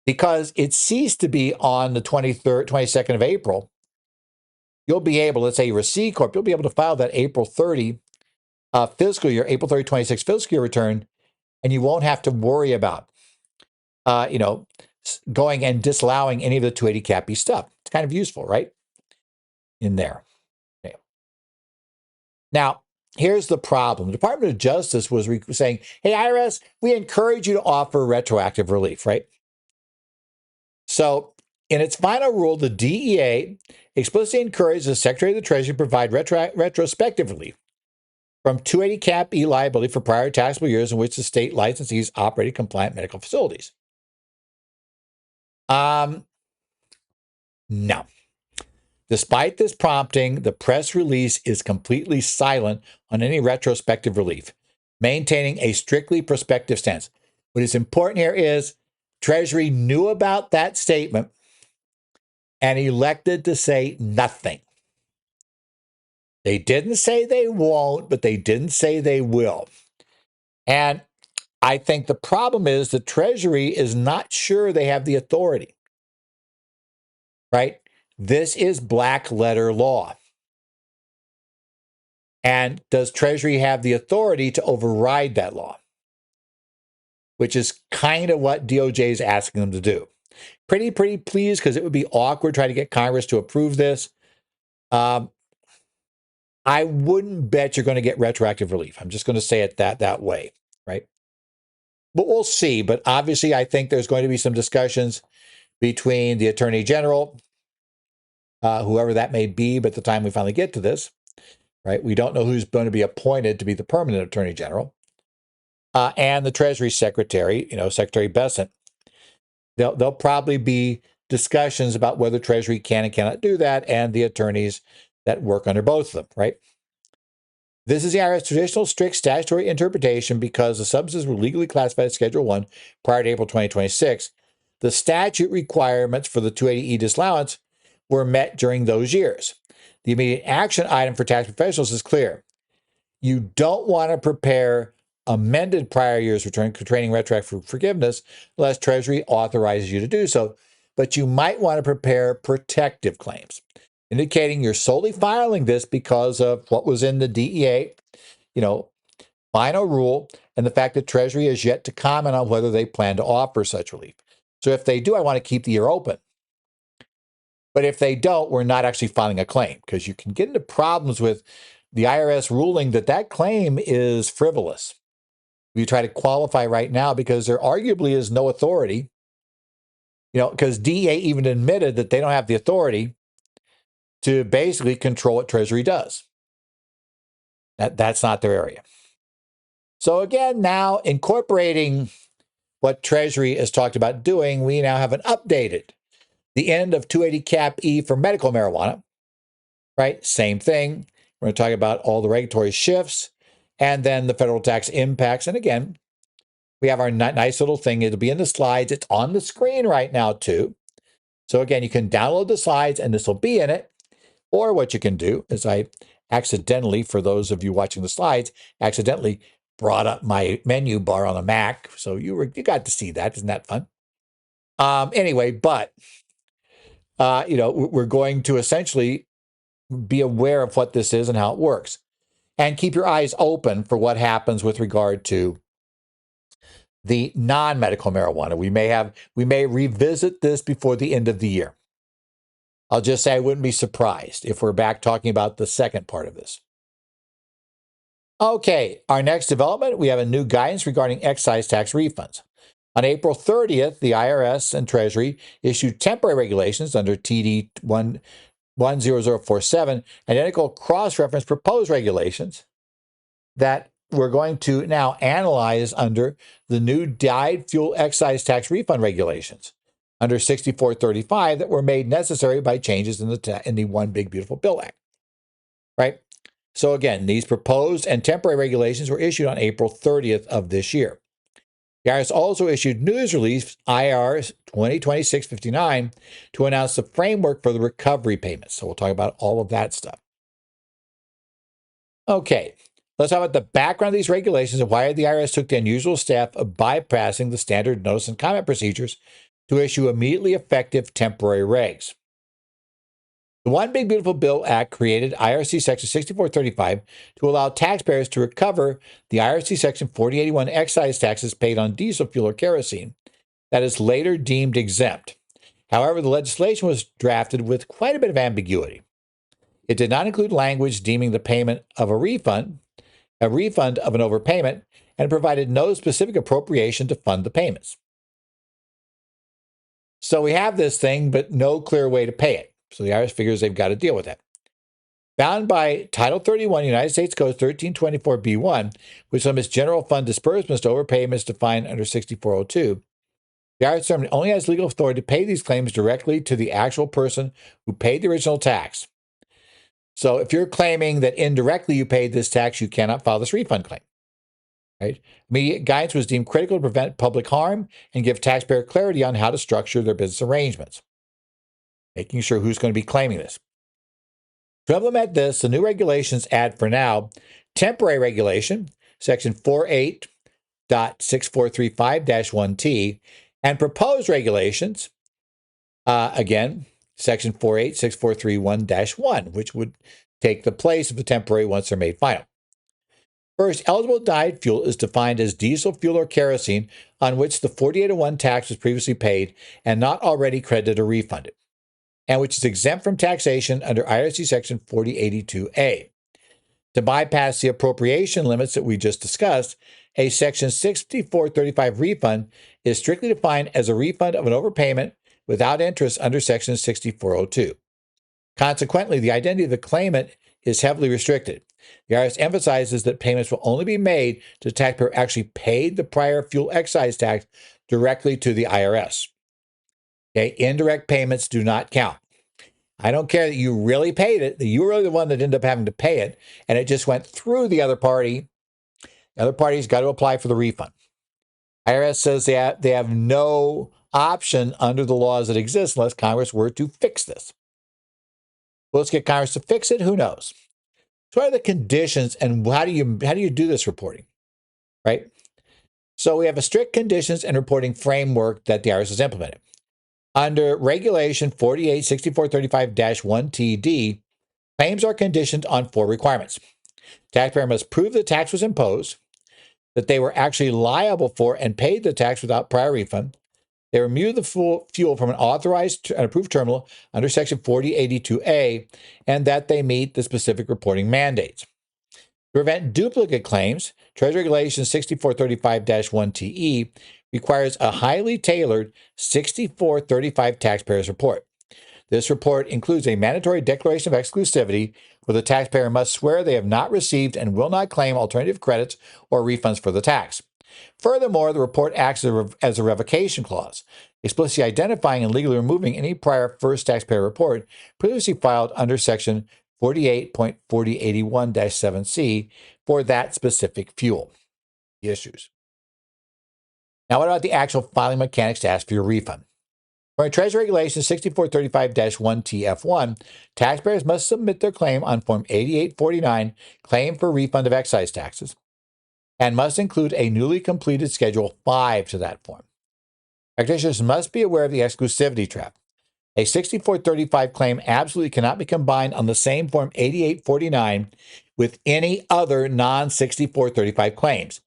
because it ceased to be on the 22nd of April, you'll be able, let's say you're a C Corp, you'll be able to file that April 30 fiscal year, April 30, 26 fiscal year return, and you won't have to worry about, going and disallowing any of the 280 Cap E stuff. It's kind of useful, right? In there. Okay. Now, here's the problem. The Department of Justice was saying, hey, IRS, we encourage you to offer retroactive relief, right? So in its final rule, the DEA explicitly encourages the Secretary of the Treasury to provide retrospective relief from 280 Cap E liability for prior taxable years in which the state licensees operated compliant medical facilities. No. Despite this prompting, the press release is completely silent on any retrospective relief, maintaining a strictly prospective stance. What is important here is Treasury knew about that statement and elected to say nothing. They didn't say they won't, but they didn't say they will. And I think the problem is the Treasury is not sure they have the authority, right? This is black letter law. And does Treasury have the authority to override that law? which is kind of what DOJ is asking them to do. Pretty pleased, because it would be awkward trying to get Congress to approve this. I wouldn't bet you're going to get retroactive relief. I'm just going to say it that way, right? But we'll see. But obviously, I think there's going to be some discussions between the Attorney General, whoever that may be, by the time we finally get to this, right? We don't know who's going to be appointed to be the permanent Attorney General, and the Treasury Secretary, Secretary Bessent. There'll probably be discussions about whether Treasury can and cannot do that, and the attorneys that work under both of them, right? This is the IRS traditional strict statutory interpretation because the substances were legally classified as Schedule 1 prior to April 2026. The statute requirements for the 280E disallowance were met during those years. The immediate action item for tax professionals is clear. You don't want to prepare amended prior year's return containing retroactive forgiveness unless Treasury authorizes you to do so, but you might want to prepare protective claims, indicating you're solely filing this because of what was in the DEA, final rule, and the fact that Treasury has yet to comment on whether they plan to offer such relief. So if they do, I want to keep the year open. But if they don't, we're not actually filing a claim, because you can get into problems with the IRS ruling that claim is frivolous. You try to qualify right now, because there arguably is no authority, because DEA even admitted that they don't have the authority to basically control what Treasury does. That's not their area. So again, now incorporating what Treasury has talked about doing, we now have an updated, the end of 280 Cap E for medical marijuana, right? Same thing. We're going to talk about all the regulatory shifts and then the federal tax impacts. And again, we have our nice little thing. It'll be in the slides. It's on the screen right now too. So again, you can download the slides and this will be in it. Or what you can do is I accidentally, for those of you watching the slides, accidentally brought up my menu bar on a Mac. So you got to see that. Isn't that fun? Anyway, but, we're going to essentially be aware of what this is and how it works. And keep your eyes open for what happens with regard to the non-medical marijuana. We may revisit this before the end of the year. I'll just say I wouldn't be surprised if we're back talking about the second part of this. Okay, our next development, we have a new guidance regarding excise tax refunds. On April 30th, the IRS and Treasury issued temporary regulations under TD 10047, identical cross-reference proposed regulations that we're going to now analyze under the new dyed fuel excise tax refund regulations under 6435 that were made necessary by changes in the One Big Beautiful Bill Act, right? So again, these proposed and temporary regulations were issued on April 30th of this year. The IRS also issued news release IR 2026-59 to announce the framework for the recovery payments. So we'll talk about all of that stuff. Okay, let's talk about the background of these regulations and why the IRS took the unusual step of bypassing the standard notice and comment procedures to issue immediately effective temporary regs. The One Big Beautiful Bill Act created IRC Section 6435 to allow taxpayers to recover the IRC Section 4081 excise taxes paid on diesel fuel or kerosene that is later deemed exempt. However, the legislation was drafted with quite a bit of ambiguity. It did not include language deeming the payment of a refund of an overpayment, and provided no specific appropriation to fund the payments. So we have this thing, but no clear way to pay it. So the IRS figures they've got to deal with that. Bound by Title 31, United States Code 1324B1, which limits general fund disbursements to overpayments defined under 6402, the IRS determined only has legal authority to pay these claims directly to the actual person who paid the original tax. So if you're claiming that indirectly you paid this tax, you cannot file this refund claim. Right? Immediate guidance was deemed critical to prevent public harm and give taxpayer clarity on how to structure their business arrangements, making sure who's going to be claiming this. To implement this, the new regulations add, for now, temporary regulation, Section 48.6435-1T, and proposed regulations, again, Section 48.6431-1, which would take the place of the temporary once they're made final. First, eligible dyed fuel is defined as diesel fuel or kerosene on which the 4801 tax was previously paid and not already credited or refunded, and which is exempt from taxation under IRC Section 4082A. To bypass the appropriation limits that we just discussed, a Section 6435 refund is strictly defined as a refund of an overpayment without interest under Section 6402. Consequently, the identity of the claimant is heavily restricted. The IRS emphasizes that payments will only be made to the taxpayer who actually paid the prior fuel excise tax directly to the IRS. Okay, indirect payments do not count. I don't care that you really paid it, that you were really the one that ended up having to pay it, and it just went through the other party. The other party's got to apply for the refund. IRS says they have no option under the laws that exist unless Congress were to fix this. Will let's get Congress to fix it? Who knows? So what are the conditions and how do you do this reporting, right? So we have a strict conditions and reporting framework that the IRS has implemented. Under Regulation 48-6435-1TD, claims are conditioned on 4 requirements. Taxpayer must prove the tax was imposed, that they were actually liable for and paid the tax without prior refund. They remove the fuel from an authorized and approved terminal under Section 4082A, and that they meet the specific reporting mandates. To prevent duplicate claims, Treasury Regulation 6435-1TE requires a highly tailored 6435 taxpayers report. This report includes a mandatory declaration of exclusivity where the taxpayer must swear they have not received and will not claim alternative credits or refunds for the tax. Furthermore, the report acts as a revocation clause, explicitly identifying and legally removing any prior first taxpayer report previously filed under Section 48.4081-7C for that specific fuel. The issues. Now, what about the actual filing mechanics to ask for your refund? For Treasury Regulation 6435-1TF1, taxpayers must submit their claim on Form 8849, Claim for Refund of Excise Taxes, and must include a newly completed Schedule 5 to that form. Practitioners must be aware of the exclusivity trap. A 6435 claim absolutely cannot be combined on the same Form 8849 with any other non-6435 claims.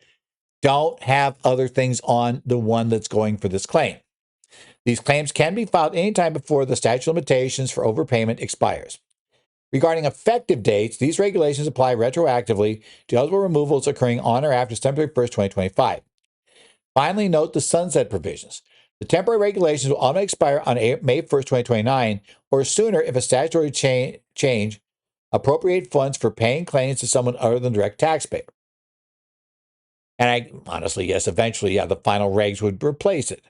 Don't have other things on the one that's going for this claim. These claims can be filed anytime before the statute of limitations for overpayment expires. Regarding effective dates, these regulations apply retroactively to eligible removals occurring on or after September 1st, 2025. Finally, note the sunset provisions. The temporary regulations will automatically expire on May 1st, 2029, or sooner if a statutory change appropriate funds for paying claims to someone other than direct taxpayer. And honestly, yes, eventually, the final regs would replace it.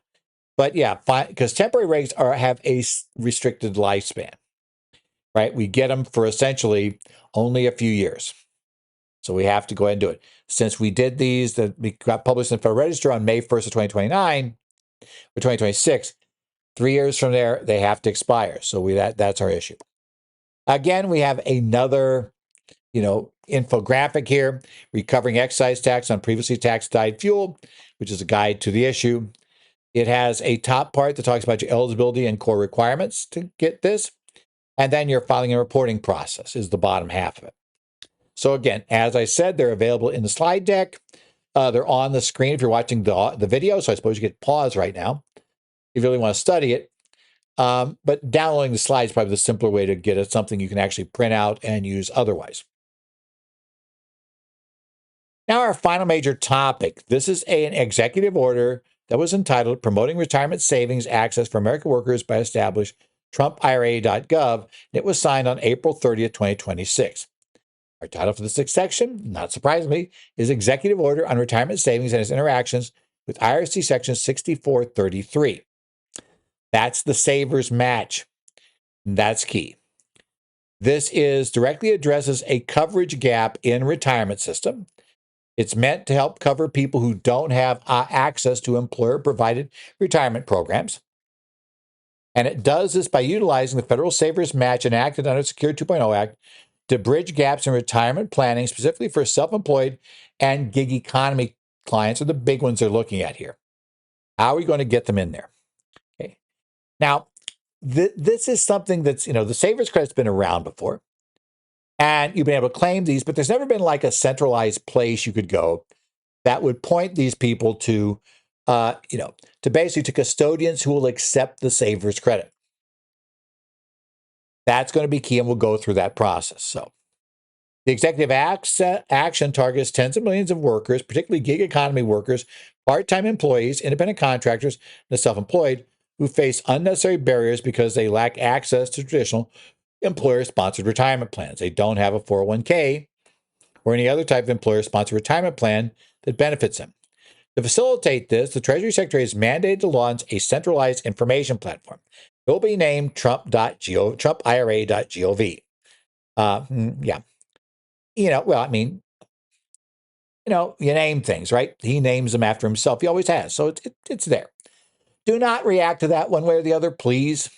But because temporary regs have a restricted lifespan, right? We get them for essentially only a few years. So we have to go ahead and do it. Since we did these, that we got published in the Federal Register on May 1st of 2029 or 2026, 3 years from there, they have to expire. So that's our issue. Again, we have another, infographic here, recovering excise tax on previously taxed dyed fuel, which is a guide to the issue. It has a top part that talks about your eligibility and core requirements to get this. And then your filing and reporting process is the bottom half of it. So again, as I said, they're available in the slide deck. They're on the screen if you're watching the video. So I suppose you get pause right now if you really want to study it. But downloading the slides is probably the simpler way to get it, something you can actually print out and use otherwise. Now our final major topic. This is an executive order that was entitled Promoting Retirement Savings Access for American Workers by Established TrumpIRA.gov. It was signed on April 30th, 2026. Our title for this section, not surprisingly, is Executive Order on Retirement Savings and its Interactions with IRC Section 6433. That's the savers match. That's key. This directly addresses a coverage gap in retirement system. It's meant to help cover people who don't have access to employer-provided retirement programs. And it does this by utilizing the Federal Savers Match enacted under the Secure 2.0 Act to bridge gaps in retirement planning, specifically for self-employed and gig economy clients, are the big ones they're looking at here. How are we going to get them in there? Okay. Now, this is something that's, the Savers Credit's been around before. And you've been able to claim these, but there's never been like a centralized place you could go that would point these people to, to basically to custodians who will accept the saver's credit. That's going to be key, and we'll go through that process. So the executive action targets tens of millions of workers, particularly gig economy workers, part-time employees, independent contractors, and the self-employed who face unnecessary barriers because they lack access to traditional employer-sponsored retirement plans. They don't have a 401k or any other type of employer-sponsored retirement plan that benefits them. To facilitate this, the Treasury Secretary has mandated to launch a centralized information platform. It will be named TrumpIRA.gov. Yeah. You name things, right? He names them after himself. He always has. So it's there. Do not react to that one way or the other, please.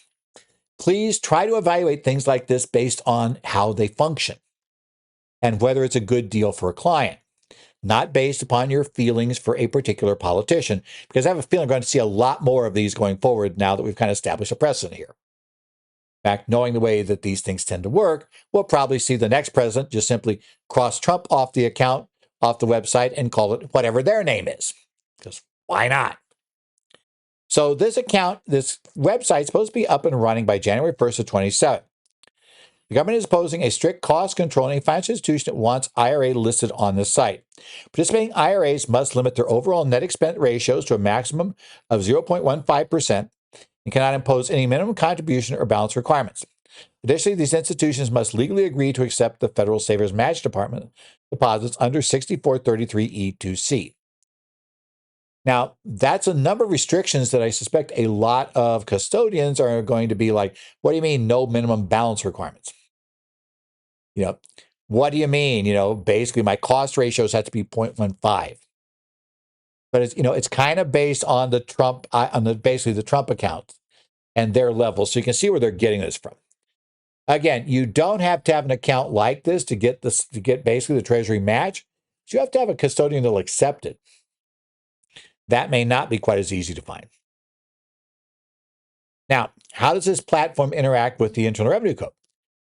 Please try to evaluate things like this based on how they function and whether it's a good deal for a client, not based upon your feelings for a particular politician, because I have a feeling we're going to see a lot more of these going forward now that we've kind of established a precedent here. In fact, knowing the way that these things tend to work, we'll probably see the next president just simply cross Trump off the account, off the website, and call it whatever their name is. Because why not? So this website is supposed to be up and running by January 1st of 27. The government is posing a strict cost control on a financial institution that wants IRA listed on the site. Participating IRAs must limit their overall net expense ratios to a maximum of 0.15% and cannot impose any minimum contribution or balance requirements. Additionally, these institutions must legally agree to accept the Federal Savers Match Department deposits under 6433E2C. Now, that's a number of restrictions that I suspect a lot of custodians are going to be like, what do you mean no minimum balance requirements? What do you mean? Basically my cost ratios have to be 0.15. But it's kind of based on the Trump, basically the Trump account and their level. So you can see where they're getting this from. Again, you don't have to have an account like this to get basically the Treasury match. But you have to have a custodian that'll accept it. That may not be quite as easy to find. Now, how does this platform interact with the Internal Revenue Code?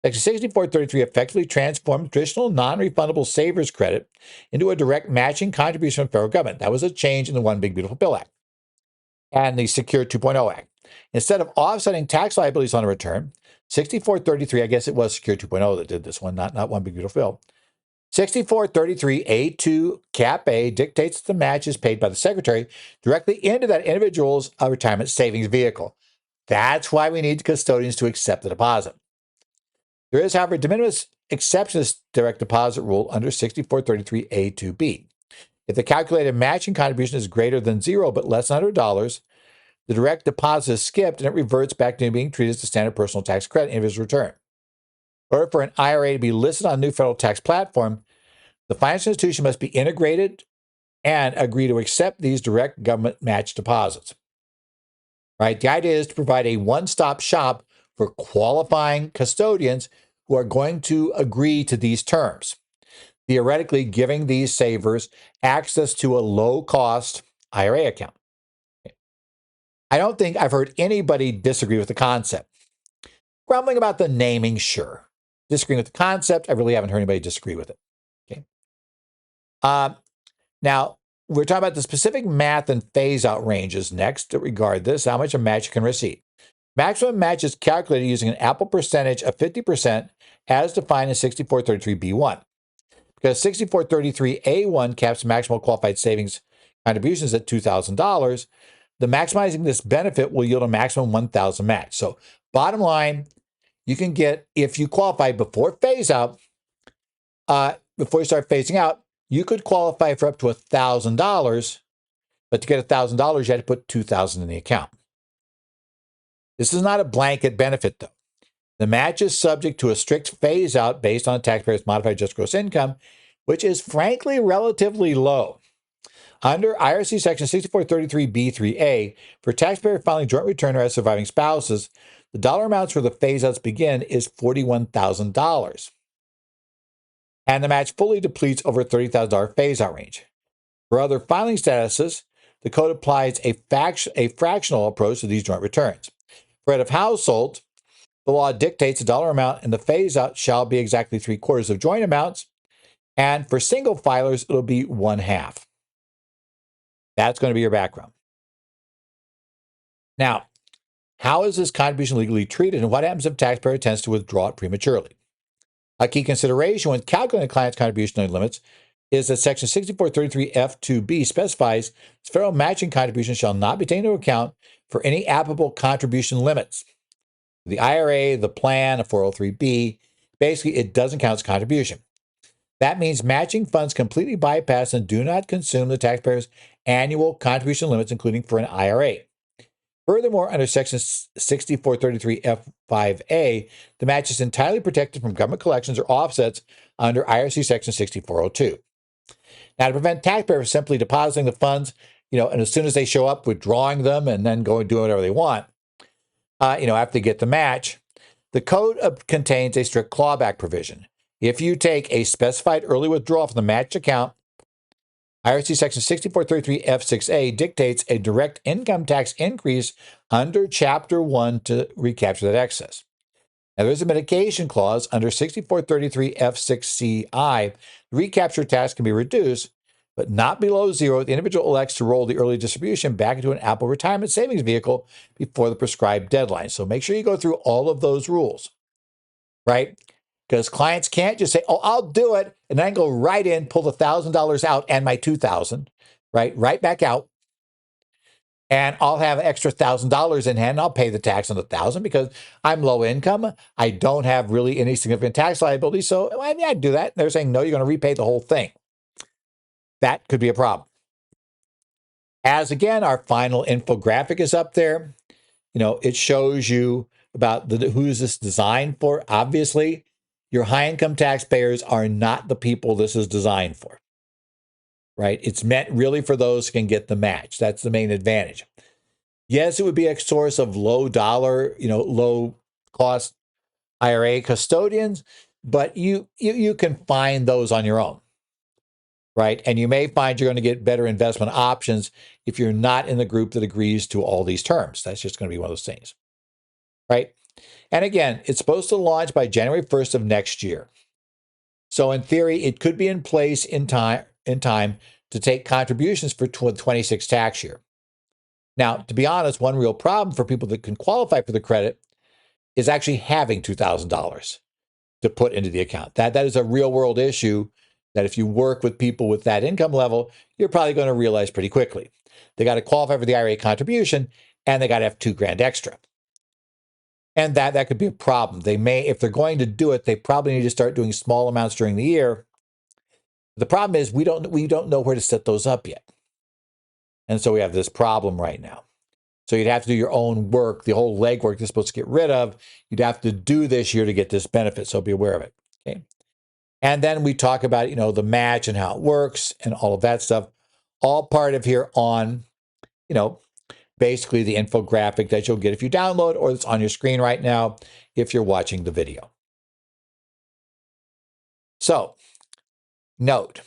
Section 6433 effectively transformed traditional non-refundable savers credit into a direct matching contribution from the federal government. That was a change in the One Big Beautiful Bill Act and the Secure 2.0 Act. Instead of offsetting tax liabilities on a return, 6433, I guess it was Secure 2.0 that did this one, not One Big Beautiful Bill. 6433A2 Cap A dictates that the match is paid by the Secretary directly into that individual's retirement savings vehicle. That's why we need custodians to accept the deposit. There is, however, a de minimis exception to this direct deposit rule under 6433A2B. If the calculated matching contribution is greater than zero but less than $100, the direct deposit is skipped and it reverts back to being treated as a standard personal tax credit in his return. In order for an IRA to be listed on a new federal tax platform, the financial institution must be integrated and agree to accept these direct government match deposits. Right? The idea is to provide a one-stop shop for qualifying custodians who are going to agree to these terms, theoretically giving these savers access to a low-cost IRA account. I don't think I've heard anybody disagree with the concept. Grumbling about the naming, sure. Disagreeing with the concept, I really haven't heard anybody disagree with it. Okay. Now, we're talking about the specific math and phase-out ranges next that regard this, how much a match can receive. Maximum match is calculated using an Apple percentage of 50% as defined in 6433B1. Because 6433A1 caps maximal qualified savings contributions at $2,000, the maximizing this benefit will yield a maximum 1,000 match. So bottom line, you can get, if you qualify before phase out, before you start phasing out, you could qualify for up to $1,000, but to get $1,000, you had to put $2,000 in the account. This is not a blanket benefit, though. The match is subject to a strict phase out based on a taxpayer's modified adjusted gross income, which is frankly relatively low. Under IRC Section 6433B3A, for taxpayer filing joint return or as surviving spouses, the dollar amounts where the phase-outs begin is $41,000. And the match fully depletes over a $30,000 phase-out range. For other filing statuses, the code applies a fractional approach to these joint returns. For head of household, The law dictates the dollar amount and the phase out shall be exactly 3/4 of joint amounts. And for single filers, it'll be 1/2. That's going to be your background. Now, how is this contribution legally treated and what happens if a taxpayer tends to withdraw it prematurely? A key consideration when calculating a client's contribution limits is that Section 6433F2B specifies federal matching contributions shall not be taken into account for any applicable contribution limits. The IRA, the plan, a 403B, basically it doesn't count as contribution. That means matching funds completely bypass and do not consume the taxpayer's annual contribution limits, including for an IRA. Furthermore, under Section 6433F5A, the match is entirely protected from government collections or offsets under IRC Section 6402. Now, to prevent taxpayers simply depositing the funds, and as soon as they show up, withdrawing them and then going and doing whatever they want, after they get the match, the code contains a strict clawback provision. If you take a specified early withdrawal from the matched account, IRC Section 6433F6A dictates a direct income tax increase under Chapter 1 to recapture that excess. Now, there's a mitigation clause under 6433F6CI. The recapture tax can be reduced, but not below zero if the individual elects to roll the early distribution back into an Apple retirement savings vehicle before the prescribed deadline. So make sure you go through all of those rules, right? Because clients can't just say, "Oh, I'll do it," and then go right in, pull the $1,000 out and my $2,000, right back out, and I'll have extra $1,000 in hand. And I'll pay the tax on the $1,000 because I'm low income. I don't have really any significant tax liability, so I'd do that. And they're saying, "No, you're going to repay the whole thing." That could be a problem. As again, our final infographic is up there. It shows you about who's this designed for. Obviously, your high-income taxpayers are not the people this is designed for, right? It's meant really for those who can get the match. That's the main advantage. Yes, it would be a source of low dollar, low cost IRA custodians, but you can find those on your own, right? And you may find you're going to get better investment options if you're not in the group that agrees to all these terms. That's just going to be one of those things, right? And again, it's supposed to launch by January 1st of next year. So in theory, it could be in place in time to take contributions for 26 tax year. Now, to be honest, one real problem for people that can qualify for the credit is actually having $2,000 to put into the account. That is a real world issue that if you work with people with that income level, you're probably going to realize pretty quickly. They got to qualify for the IRA contribution and they got to have $2,000 extra. And that could be a problem. They may, if they're going to do it, they probably need to start doing small amounts during the year. The problem is we don't know where to set those up yet. And so we have this problem right now. So you'd have to do your own work, the whole legwork they're supposed to get rid of. You'd have to do this year to get this benefit. So be aware of it. Okay. And then we talk about, the match and how it works and all of that stuff. All part of here on, basically the infographic that you'll get if you download, or it's on your screen right now if you're watching the video. So note,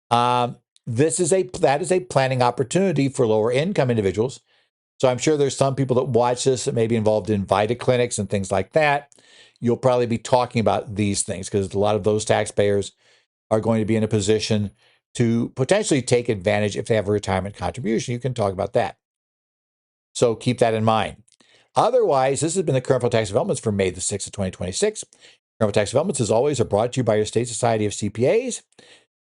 that is a planning opportunity for lower income individuals. So I'm sure there's some people that watch this that may be involved in VITA clinics and things like that. You'll probably be talking about these things because a lot of those taxpayers are going to be in a position to potentially take advantage if they have a retirement contribution. You can talk about that. So keep that in mind. Otherwise, this has been the Current Federal Tax Developments for May the 6th of 2026. Current Federal Tax Developments, as always, are brought to you by your State Society of CPAs.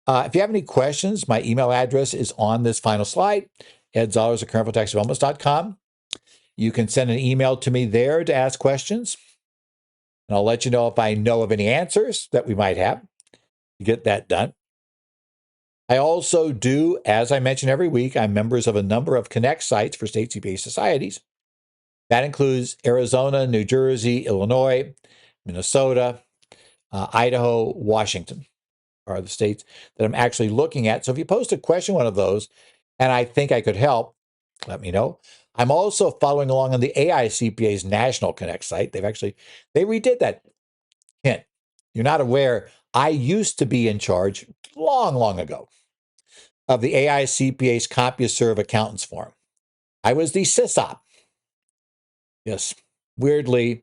If you have any questions, my email address is on this final slide, edzollars@currentfederaltaxdevelopments.com. You can send an email to me there to ask questions, and I'll let you know if I know of any answers that we might have to get that done. I also do, as I mention every week, I'm members of a number of Connect sites for state CPA societies. That includes Arizona, New Jersey, Illinois, Minnesota, Idaho, Washington are the states that I'm actually looking at. So if you post a question, one of those, and I think I could help, let me know. I'm also following along on the AICPA's National Connect site. They redid that. Hint, you're not aware, I used to be in charge long, long ago of the AICPA's CompuServe Accountants Forum. I was the SysOp. Yes, weirdly,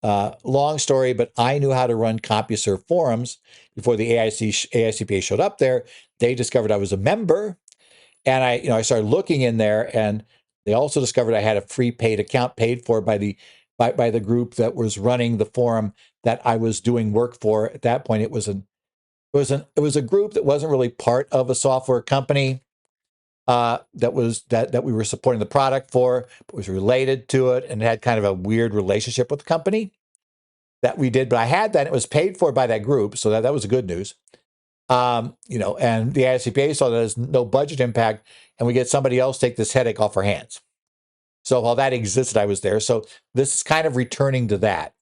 Long story, but I knew how to run CompuServe forums before the AICPA showed up there. They discovered I was a member, and I started looking in there, and they also discovered I had a free paid account paid for by the group that was running the forum that I was doing work for. At that point, it was a group that wasn't really part of a software company that we were supporting the product for, but was related to it and had kind of a weird relationship with the company that we did. But I had that; and it was paid for by that group, so that was good news. And the ICPA saw that there's no budget impact, and we get somebody else take this headache off our hands. So while that existed, I was there. So this is kind of returning to that.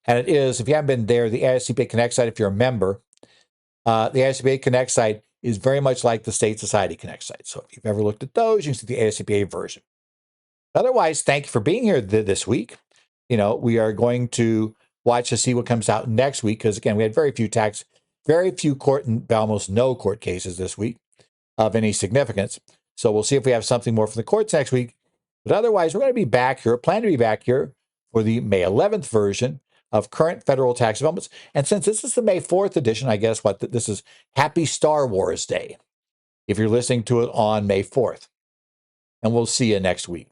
And it is, if you haven't been there, the AICPA Connect site, if you're a member, the AICPA Connect site is very much like the State Society Connect site. So if you've ever looked at those, you can see the AICPA version. Otherwise, thank you for being here this week. We are going to watch to see what comes out next week, because again, we had very few court and almost no court cases this week of any significance. So we'll see if we have something more from the courts next week. But otherwise, we're going to be back here, plan to be back here for the May 11th version of current federal tax developments. And since this is the May 4th edition, I guess this is Happy Star Wars Day, if you're listening to it on May 4th. And we'll see you next week.